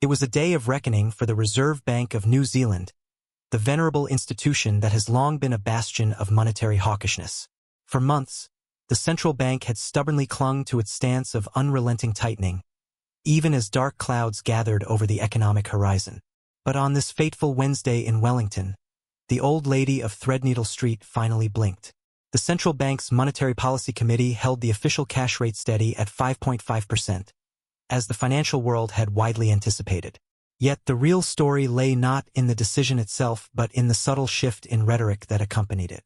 It was a day of reckoning for the Reserve Bank of New Zealand, the venerable institution that has long been a bastion of monetary hawkishness. For months, the central bank had stubbornly clung to its stance of unrelenting tightening, even as dark clouds gathered over the economic horizon. But on this fateful Wednesday in Wellington, the old lady of Threadneedle Street finally blinked. The central bank's Monetary Policy Committee held the official cash rate steady at 5.5%, as the financial world had widely anticipated. Yet the real story lay not in the decision itself but in the subtle shift in rhetoric that accompanied it.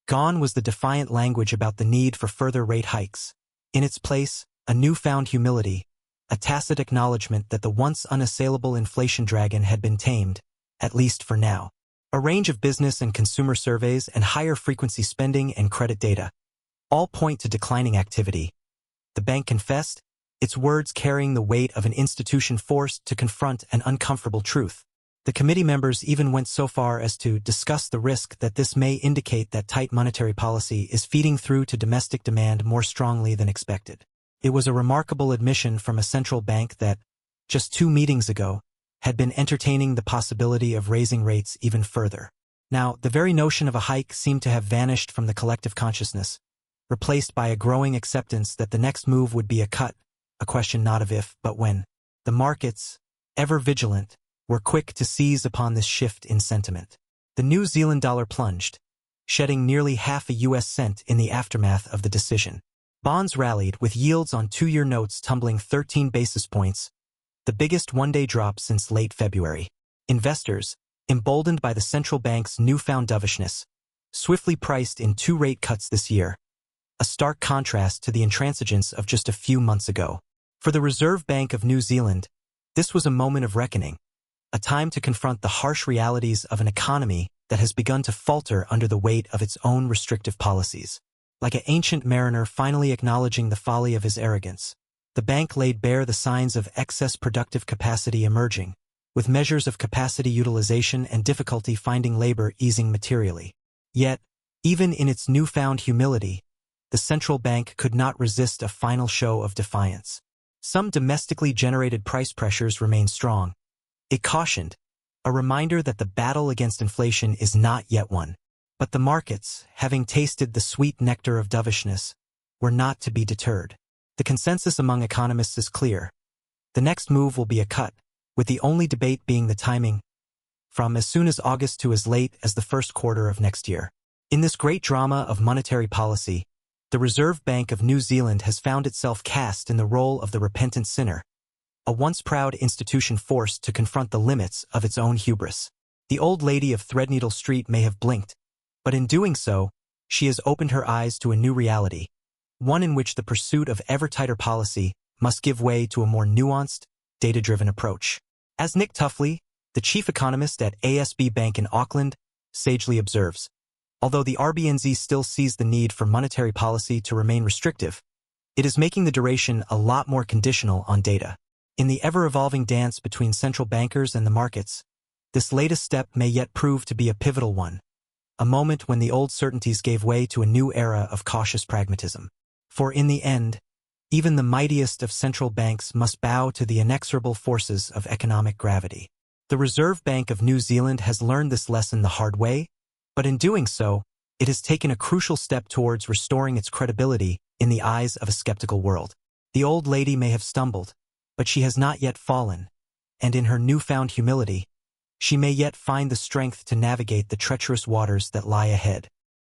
Gone was the defiant language about the need for further rate hikes. In its place, a newfound humility, a tacit acknowledgement that the once unassailable inflation dragon had been tamed, at least for now. A range of business and consumer surveys and higher frequency spending and credit data all point to declining activity. The bank confessed, its words carrying the weight of an institution forced to confront an uncomfortable truth. The committee members even went so far as to discuss the risk that this may indicate that tight monetary policy is feeding through to domestic demand more strongly than expected. It was a remarkable admission from a central bank that, just 2 meetings ago, had been entertaining the possibility of raising rates even further. Now, the very notion of a hike seemed to have vanished from the collective consciousness, replaced by a growing acceptance that the next move would be a cut, a question not of if, but when. The markets, ever vigilant, were quick to seize upon this shift in sentiment. The New Zealand dollar plunged, shedding nearly half a US cent in the aftermath of the decision. Bonds rallied, with yields on 2-year notes tumbling 13 basis points, the biggest one-day drop since late February. Investors, emboldened by the central bank's newfound dovishness, swiftly priced in 2 rate cuts this year, a stark contrast to the intransigence of just a few months ago. For the Reserve Bank of New Zealand, this was a moment of reckoning, a time to confront the harsh realities of an economy that has begun to falter under the weight of its own restrictive policies. Like an ancient mariner finally acknowledging the folly of his arrogance, the bank laid bare the signs of excess productive capacity emerging, with measures of capacity utilization and difficulty finding labor easing materially. Yet, even in its newfound humility, the central bank could not resist a final show of defiance. Some domestically generated price pressures remain strong. It cautioned, a reminder that the battle against inflation is not yet won. But the markets, having tasted the sweet nectar of dovishness, were not to be deterred. The consensus among economists is clear. The next move will be a cut, with the only debate being the timing, from as soon as August to as late as the first quarter of next year. In this great drama of monetary policy, the Reserve Bank of New Zealand has found itself cast in the role of the repentant sinner, a once proud institution forced to confront the limits of its own hubris. The old lady of Threadneedle Street may have blinked, but in doing so, she has opened her eyes to a new reality, one in which the pursuit of ever tighter policy must give way to a more nuanced, data-driven approach. As Nick Tuffley, the chief economist at ASB Bank in Auckland, sagely observes, although the RBNZ still sees the need for monetary policy to remain restrictive, it is making the duration a lot more conditional on data. In the ever-evolving dance between central bankers and the markets, this latest step may yet prove to be a pivotal one, a moment when the old certainties gave way to a new era of cautious pragmatism. For in the end, even the mightiest of central banks must bow to the inexorable forces of economic gravity. The Reserve Bank of New Zealand has learned this lesson the hard way, but in doing so, it has taken a crucial step towards restoring its credibility in the eyes of a skeptical world. The old lady may have stumbled, but she has not yet fallen, and in her newfound humility, she may yet find the strength to navigate the treacherous waters that lie ahead.